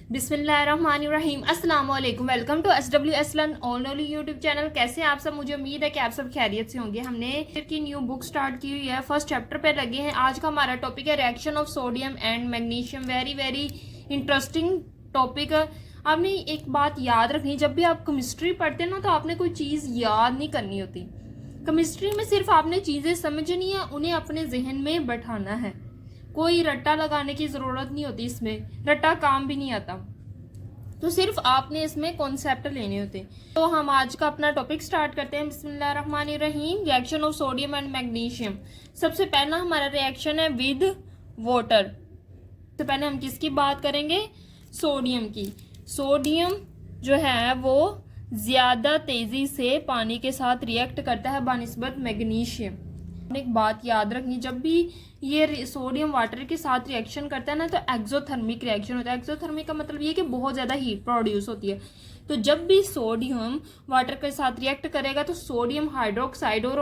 बिस्मिल्लाहिर्रहमानिर्रहीम अस्सलाम वालेकुम। Welcome to SWS learn only YouTube channel. कैसे हैं आप सब? मुझे उम्मीद है कि आप सब खैरियत से होंगे। हमने की न्यू बुक स्टार्ट की हुई है, फर्स्ट चैप्टर पे लगे हैं। आज का हमारा टॉपिक है reaction of sodium and magnesium. Very very interesting topic. आपने एक बात याद रखनी, जब भी आप केमिस्ट्री पढ़ते हैं ना तो आपने कोई चीज़ याद नहीं करनी होती। केमिस्ट्री में सिर्फ आपने चीज़ें समझनी है, उन्हें अपने जहन में बैठाना है। कोई रट्टा लगाने की ज़रूरत नहीं होती, इसमें रट्टा काम भी नहीं आता। तो सिर्फ आपने इसमें कॉन्सेप्ट लेने होते। तो हम आज का अपना टॉपिक स्टार्ट करते हैं। बिस्मिल्लाहिर्रहमानिर्रहीम। Reaction of sodium and magnesium. सबसे पहला हमारा रिएक्शन है विद वाटर। सबसे पहले हम किसकी बात करेंगे? सोडियम की। सोडियम जो है वो ज़्यादा तेज़ी से पानी के साथ रिएक्ट करता है बानिस्बत मैग्नीशियम। एक बात याद रखनी, जब भी ये सोडियम वाटर के साथ रिएक्शन करता है ना तो एक्सोथर्मिक रिएक्शन होता है। एक्सोथर्मिक का मतलब ये कि बहुत ज़्यादा हीट प्रोड्यूस होती है। तो जब भी सोडियम वाटर के साथ रिएक्ट करेगा तो सोडियम हाइड्रोक्साइड और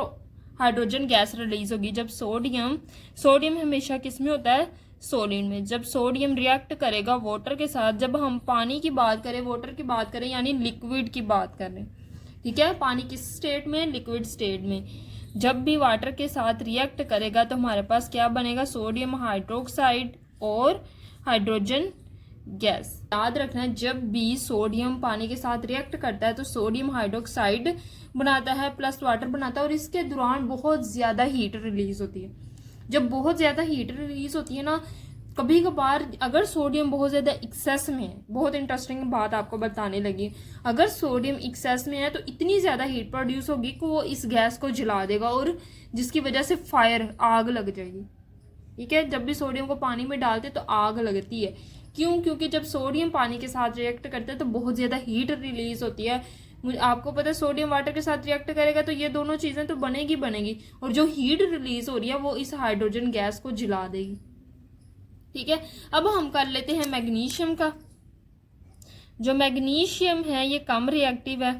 हाइड्रोजन गैस रिलीज होगी। जब सोडियम हमेशा किस में होता है? सॉलिड में। जब सोडियम रिएक्ट करेगा वाटर के साथ, जब हम पानी की बात करें, वाटर की बात करें यानी लिक्विड की बात करें, ठीक है, पानी किस स्टेट में? लिक्विड स्टेट में। जब भी वाटर के साथ रिएक्ट करेगा तो हमारे पास क्या बनेगा? सोडियम हाइड्रोक्साइड और हाइड्रोजन गैस। याद रखना, जब भी सोडियम पानी के साथ रिएक्ट करता है तो सोडियम हाइड्रोक्साइड बनाता है प्लस वाटर बनाता है और इसके दौरान बहुत ज़्यादा हीट रिलीज होती है। जब बहुत ज़्यादा हीट रिलीज होती है ना, कभी कभार अगर सोडियम बहुत ज़्यादा एक्सेस में है, बहुत इंटरेस्टिंग बात आपको बताने लगी, अगर सोडियम एक्सेस में है तो इतनी ज़्यादा हीट प्रोड्यूस होगी कि वो इस गैस को जला देगा और जिसकी वजह से फायर, आग लग जाएगी। ठीक है, जब भी सोडियम को पानी में डालते तो आग लगती है। क्यों? क्योंकि जब सोडियम पानी के साथ रिएक्ट करते हैं तो बहुत ज़्यादा हीट रिलीज होती है। आपको पता है सोडियम वाटर के साथ रिएक्ट करेगा तो ये दोनों चीज़ें तो बनेगी और जो हीट रिलीज हो रही है वो इस हाइड्रोजन गैस को जला देगी। ठीक है, अब हम कर लेते हैं मैग्नीशियम का। जो मैग्नीशियम है ये कम रिएक्टिव है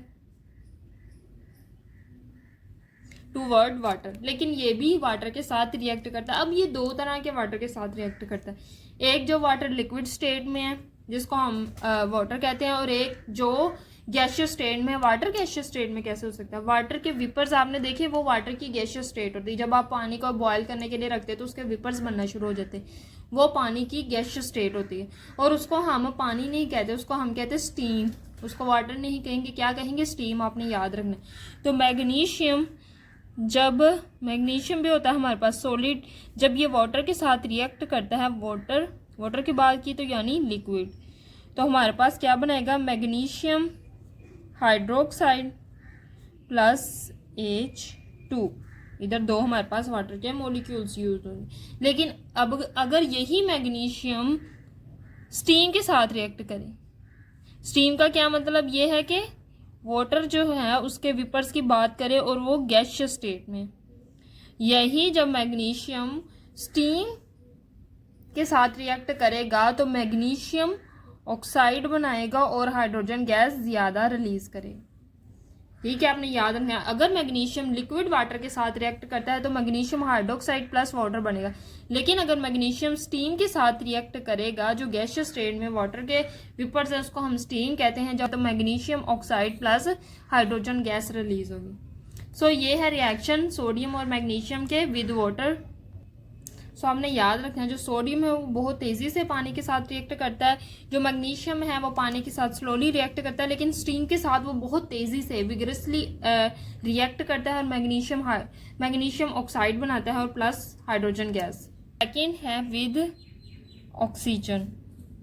टूवर्ड वाटर, लेकिन ये भी वाटर के साथ रिएक्ट करता है। अब ये दो तरह के वाटर के साथ रिएक्ट करता है, एक जो वाटर लिक्विड स्टेट में है जिसको हम वाटर कहते हैं, और एक जो गैसियस स्टेट में है। वाटर गैसियस स्टेट में कैसे हो सकता है? वाटर के विपर्स आपने देखे, वो वाटर की गैसियस स्टेट होती है। जब आप पानी को बॉयल करने के लिए रखते हैं तो उसके विपर्स बनना शुरू हो जाते हैं, वो पानी की गैसियस स्टेट होती है। और उसको हम पानी नहीं कहते, उसको हम कहते हैं स्टीम। उसको वाटर नहीं कहेंगे, क्या कहेंगे? स्टीम। आपने याद रखना। तो जब मैग्नीशियम भी होता है हमारे पास सॉलिड, जब ये वाटर के साथ रिएक्ट करता है, वाटर की बात की तो यानी लिक्विड, तो हमारे पास क्या बनाएगा? Magnesium hydroxide plus H2। इधर दो हमारे पास वाटर के मॉलिक्यूल्स यूज होंगे। लेकिन अब अगर यही मैग्नीशियम स्टीम के साथ रिएक्ट करे, स्टीम का क्या मतलब? ये है कि वाटर जो है उसके विपर्स की बात करें और वो गैसियस स्टेट में, यही जब मैग्नीशियम स्टीम के साथ रिएक्ट करेगा तो मैग्नीशियम ऑक्साइड बनाएगा और हाइड्रोजन गैस ज़्यादा रिलीज करेगा। ठीक है, आपने याद रखना है। अगर मैग्नीशियम लिक्विड वाटर के साथ रिएक्ट करता है तो मैग्नीशियम हाइड्रोक्साइड प्लस वाटर बनेगा। लेकिन अगर मैग्नीशियम स्टीम के साथ रिएक्ट करेगा, जो गैसियस स्टेट में वाटर के विपर्स है उसको हम स्टीम कहते हैं, जब तो magnesium oxide plus hydrogen gas release होगी। सो ये है रिएक्शन सोडियम और मैग्नीशियम के विद वाटर। सो हमने याद रखना है, जो सोडियम है वो बहुत तेज़ी से पानी के साथ रिएक्ट करता है, जो मैग्नीशियम है वो पानी के साथ स्लोली रिएक्ट करता है, लेकिन स्टीम के साथ वो बहुत तेज़ी से विगरसली रिएक्ट करता है और मैग्नीशियम ऑक्साइड बनाता है और प्लस हाइड्रोजन गैस। सेकेंड है विद ऑक्सीजन।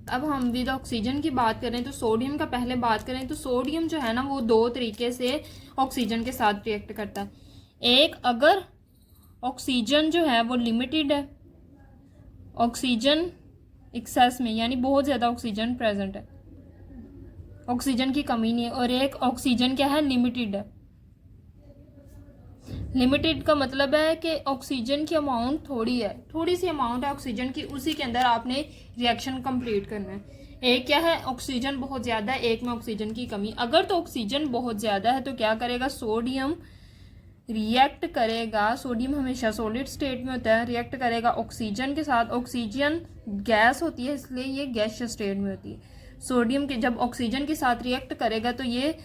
अब हम विद ऑक्सीजन की बात करें तो सोडियम का पहले बात करें तो सोडियम जो है ना वो दो तरीके से ऑक्सीजन के साथ रिएक्ट करता है। एक, अगर ऑक्सीजन जो है वो लिमिटेड है, ऑक्सीजन एक्सेस में यानी बहुत ज़्यादा ऑक्सीजन प्रेजेंट है, ऑक्सीजन की कमी नहीं है, और एक ऑक्सीजन क्या है? लिमिटेड है। लिमिटेड का मतलब है कि ऑक्सीजन की अमाउंट थोड़ी है, थोड़ी सी अमाउंट है ऑक्सीजन की, उसी के अंदर आपने रिएक्शन कंप्लीट करना है। एक क्या है? ऑक्सीजन बहुत ज़्यादा है, एक में ऑक्सीजन की कमी। अगर तो ऑक्सीजन बहुत ज़्यादा है तो क्या करेगा? सोडियम रिएक्ट करेगा, सोडियम हमेशा सॉलिड स्टेट में होता है, रिएक्ट करेगा ऑक्सीजन के साथ। ऑक्सीजन गैस होती है इसलिए ये गैसियस स्टेट में होती है। सोडियम के जब ऑक्सीजन के साथ रिएक्ट करेगा तो ये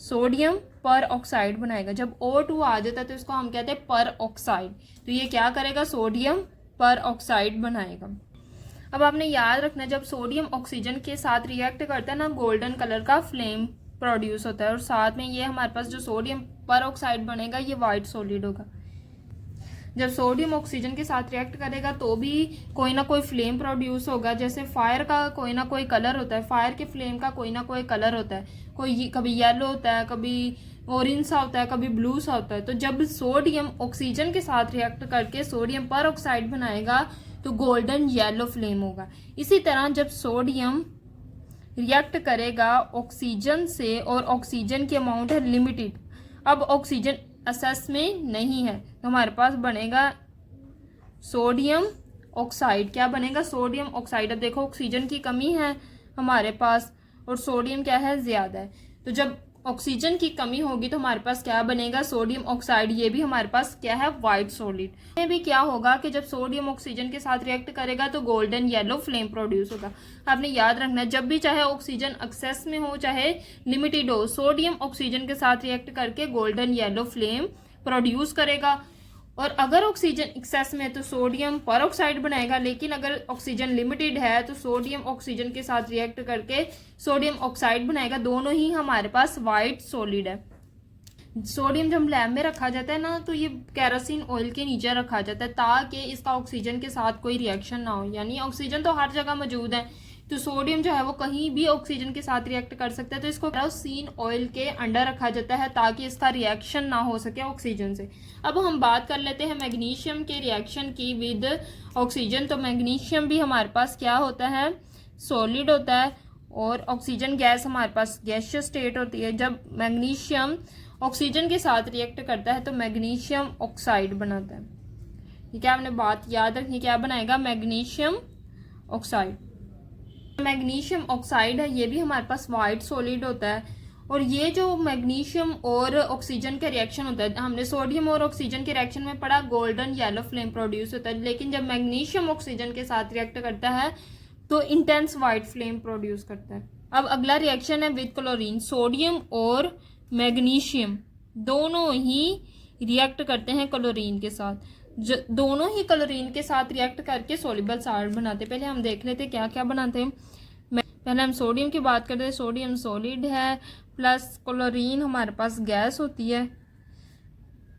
सोडियम पर ऑक्साइड बनाएगा। जब O2 आ जाता है तो इसको हम कहते हैं पर ऑक्साइड। तो ये क्या करेगा, सोडियम पर ऑक्साइड बनाएगा। अब आपने याद रखना, जब सोडियम ऑक्सीजन के साथ रिएक्ट करता है ना, गोल्डन कलर का फ्लेम प्रोड्यूस होता है, और साथ में ये हमारे पास जो सोडियम पर ऑक्साइड बनेगा ये वाइट सॉलिड होगा। जब सोडियम ऑक्सीजन के साथ रिएक्ट करेगा तो भी कोई ना कोई फ्लेम प्रोड्यूस होगा। जैसे फायर का कोई ना कोई कलर होता है, फायर के फ्लेम का कोई ना कोई कलर होता है, कोई कभी येलो होता है, कभी ऑरेंज सा होता है, कभी ब्लू सा होता है। तो जब सोडियम ऑक्सीजन के साथ रिएक्ट करके सोडियम पर ऑक्साइड बनाएगा तो गोल्डन येलो फ्लेम होगा। इसी तरह जब सोडियम रिएक्ट करेगा ऑक्सीजन से और ऑक्सीजन की अमाउंट है लिमिटेड, अब ऑक्सीजन असेस में नहीं है, तो हमारे पास बनेगा सोडियम ऑक्साइड। क्या बनेगा, सोडियम ऑक्साइड। अब देखो ऑक्सीजन की कमी है हमारे पास और सोडियम क्या है, ज्यादा है। तो जब ऑक्सीजन की कमी होगी तो हमारे पास क्या बनेगा, सोडियम ऑक्साइड। ये भी हमारे पास क्या है, वाइट सॉलिड। ये भी क्या होगा कि जब सोडियम ऑक्सीजन के साथ रिएक्ट करेगा तो गोल्डन येलो फ्लेम प्रोड्यूस होगा। आपने याद रखना है, जब भी चाहे ऑक्सीजन एक्सेस में हो चाहे लिमिटेड हो, सोडियम ऑक्सीजन के साथ रिएक्ट करके गोल्डन येलो फ्लेम प्रोड्यूस करेगा। और अगर ऑक्सीजन एक्सेस में है तो सोडियम पर ऑक्साइड बनाएगा, लेकिन अगर ऑक्सीजन लिमिटेड है तो सोडियम ऑक्सीजन के साथ रिएक्ट करके सोडियम ऑक्साइड बनाएगा। दोनों ही हमारे पास वाइट सॉलिड है। सोडियम जब लैब में रखा जाता है ना तो ये केरोसिन ऑयल के नीचे रखा जाता है ताकि इसका ऑक्सीजन के साथ कोई रिएक्शन ना हो। यानी ऑक्सीजन तो हर जगह मौजूद है, तो सोडियम जो है वो कहीं भी ऑक्सीजन के साथ रिएक्ट कर सकता है, तो इसको केरोसिन ऑयल के अंडर रखा जाता है ताकि इसका रिएक्शन ना हो सके ऑक्सीजन से। अब हम बात कर लेते हैं मैग्नीशियम के रिएक्शन की विद ऑक्सीजन। तो मैग्नीशियम भी हमारे पास क्या होता है, सॉलिड होता है, और ऑक्सीजन गैस हमारे पास गैसियस स्टेट होती है। जब मैग्नीशियम ऑक्सीजन के साथ रिएक्ट करता है तो मैग्नीशियम ऑक्साइड बनाता है। ये क्या आपने बात याद रखनी, क्या बनाएगा, मैग्नीशियम ऑक्साइड। मैग्नीशियम ऑक्साइड है, ये भी हमारे पास वाइट सॉलिड होता है। और ये जो मैग्नीशियम और ऑक्सीजन का रिएक्शन होता है, हमने सोडियम और ऑक्सीजन के रिएक्शन में पढ़ा गोल्डन येलो फ्लेम प्रोड्यूस होता है, लेकिन जब मैग्नीशियम ऑक्सीजन के साथ रिएक्ट करता है तो इंटेंस वाइट फ्लेम प्रोड्यूस करता है। अब अगला रिएक्शन है विद क्लोरीन। सोडियम और मैग्नीशियम दोनों ही रिएक्ट करते हैं क्लोरीन के साथ। दोनों ही क्लोरीन के साथ रिएक्ट करके सोल्यूबल साल्ट बनाते। पहले हम देख लेते क्या क्या बनाते हैं। पहले हम सोडियम की बात करते हैं। सोडियम सॉलिड है प्लस क्लोरीन हमारे पास गैस होती है।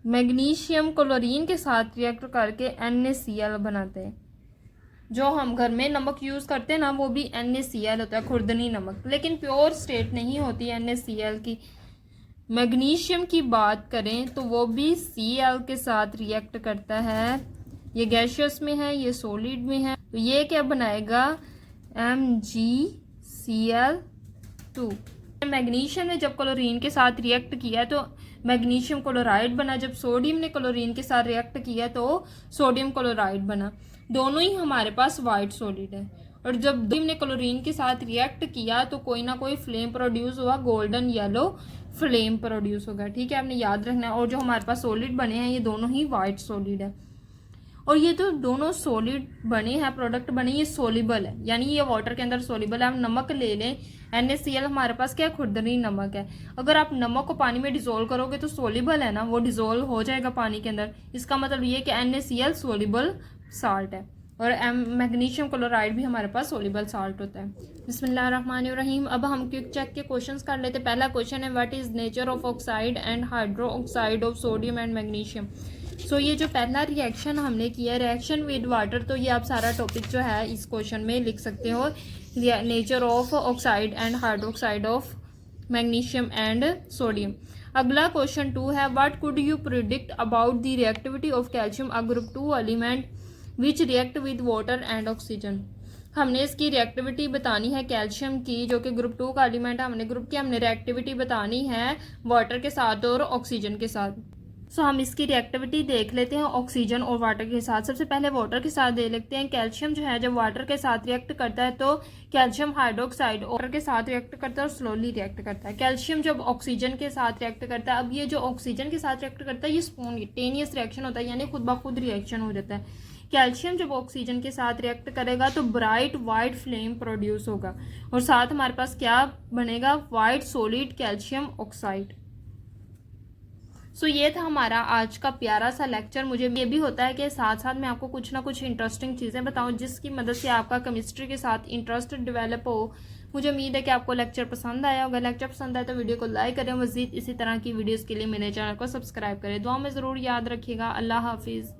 मैग्नीशियम क्लोरीन के साथ रिएक्ट करके NaCl बनाते हैं। जो हम घर में नमक यूज़ करते हैं ना वो भी NaCl होता है, खुर्दनी नमक, लेकिन प्योर स्टेट नहीं होती NaCl की। मैग्नीशियम की बात करें तो वो भी Cl के साथ रिएक्ट करता है। ये गैसियस में है, ये सॉलिड में है, तो ये क्या बनाएगा, MgCl2। मैग्नीशियम ने जब क्लोरीन के साथ रिएक्ट किया तो मैग्नीशियम क्लोराइड बना। जब सोडियम ने क्लोरीन के साथ रिएक्ट किया तो सोडियम क्लोराइड बना। दोनों ही हमारे पास वाइट सॉलिड है। और जब सोडियम ने क्लोरीन के साथ रिएक्ट किया तो कोई ना कोई फ्लेम प्रोड्यूस हुआ, गोल्डन येलो फ्लेम प्रोड्यूस होगा। ठीक है, आपने याद रखना है। और जो हमारे पास सॉलिड बने हैं ये दोनों ही वाइट सॉलिड है। और ये तो दोनों सॉलिड बने हैं, प्रोडक्ट बने, ये सोलिबल है, यानी ये वाटर के अंदर सोलिबल है। हम नमक ले लें, NaCl हमारे पास क्या है, खुरदनी नमक है। अगर आप नमक को पानी में डिजोल्व करोगे तो सोलिबल है ना, वो डिजोल्व हो जाएगा पानी के अंदर। इसका मतलब ये कि NaCl सोलिबल साल्ट है। और मैग्नीशियम क्लोराइड भी हमारे पास सोलिबल साल्ट होता है। बिस्मिल्लाहिर्रहमानिर्रहीम। अब हम क्विक चेक के क्वेश्चंस कर लेते हैं। पहला क्वेश्चन है, what is nature of oxide and hydroxide of sodium and magnesium. So ये जो पहला रिएक्शन हमने किया, रिएक्शन विद वाटर, तो ये आप सारा टॉपिक जो है इस क्वेश्चन में लिख सकते हो। Nature of oxide and hydroxide of magnesium and sodium. अगला क्वेश्चन 2 है, what could you predict about the reactivity of calcium, a group 2 element which react with water and oxygen. हमने इसकी रिएक्टिविटी बतानी है कैल्शियम की, जो कि ग्रुप 2 का एलिमेंट है। हमने ग्रुप की हमने रिएक्टिविटी बतानी है वाटर के साथ और ऑक्सीजन के साथ। सो हम इसकी रिएक्टिविटी देख लेते हैं ऑक्सीजन और वाटर के साथ। सबसे पहले वाटर के साथ देख लेते हैं। कैल्शियम जो है जब वाटर के साथ रिएक्ट करता है तो कैल्शियम हाइड्रोक्साइड वाटर के साथ रिएक्ट करता है और स्लोली रिएक्ट करता है। कैल्शियम जब ऑक्सीजन के साथ रिएक्ट करता है, अब ये जो ऑक्सीजन के साथ रिएक्ट करता है ये स्पॉन्टेनियस रिएक्शन होता है, यानी खुद ब खुद रिएक्शन हो जाता है। कैल्शियम जब ऑक्सीजन के साथ रिएक्ट करेगा तो ब्राइट वाइट फ्लेम प्रोड्यूस होगा और साथ हमारे पास क्या बनेगा, वाइट सॉलिड कैल्शियम ऑक्साइड। सो ये था हमारा आज का प्यारा सा लेक्चर। मुझे ये भी होता है कि साथ साथ मैं आपको कुछ ना कुछ इंटरेस्टिंग चीज़ें बताऊं जिसकी मदद से आपका केमिस्ट्री के साथ इंटरेस्ट डेवलप हो। मुझे उम्मीद है कि आपको लेक्चर पसंद आया होगा। लेक्चर पसंद आया तो वीडियो को लाइक करें। मज़ीद इसी तरह की वीडियोज़ के लिए मेरे चैनल को सब्सक्राइब करें। दुआ में ज़रूर याद रखिएगा। अल्लाह हाफिज़।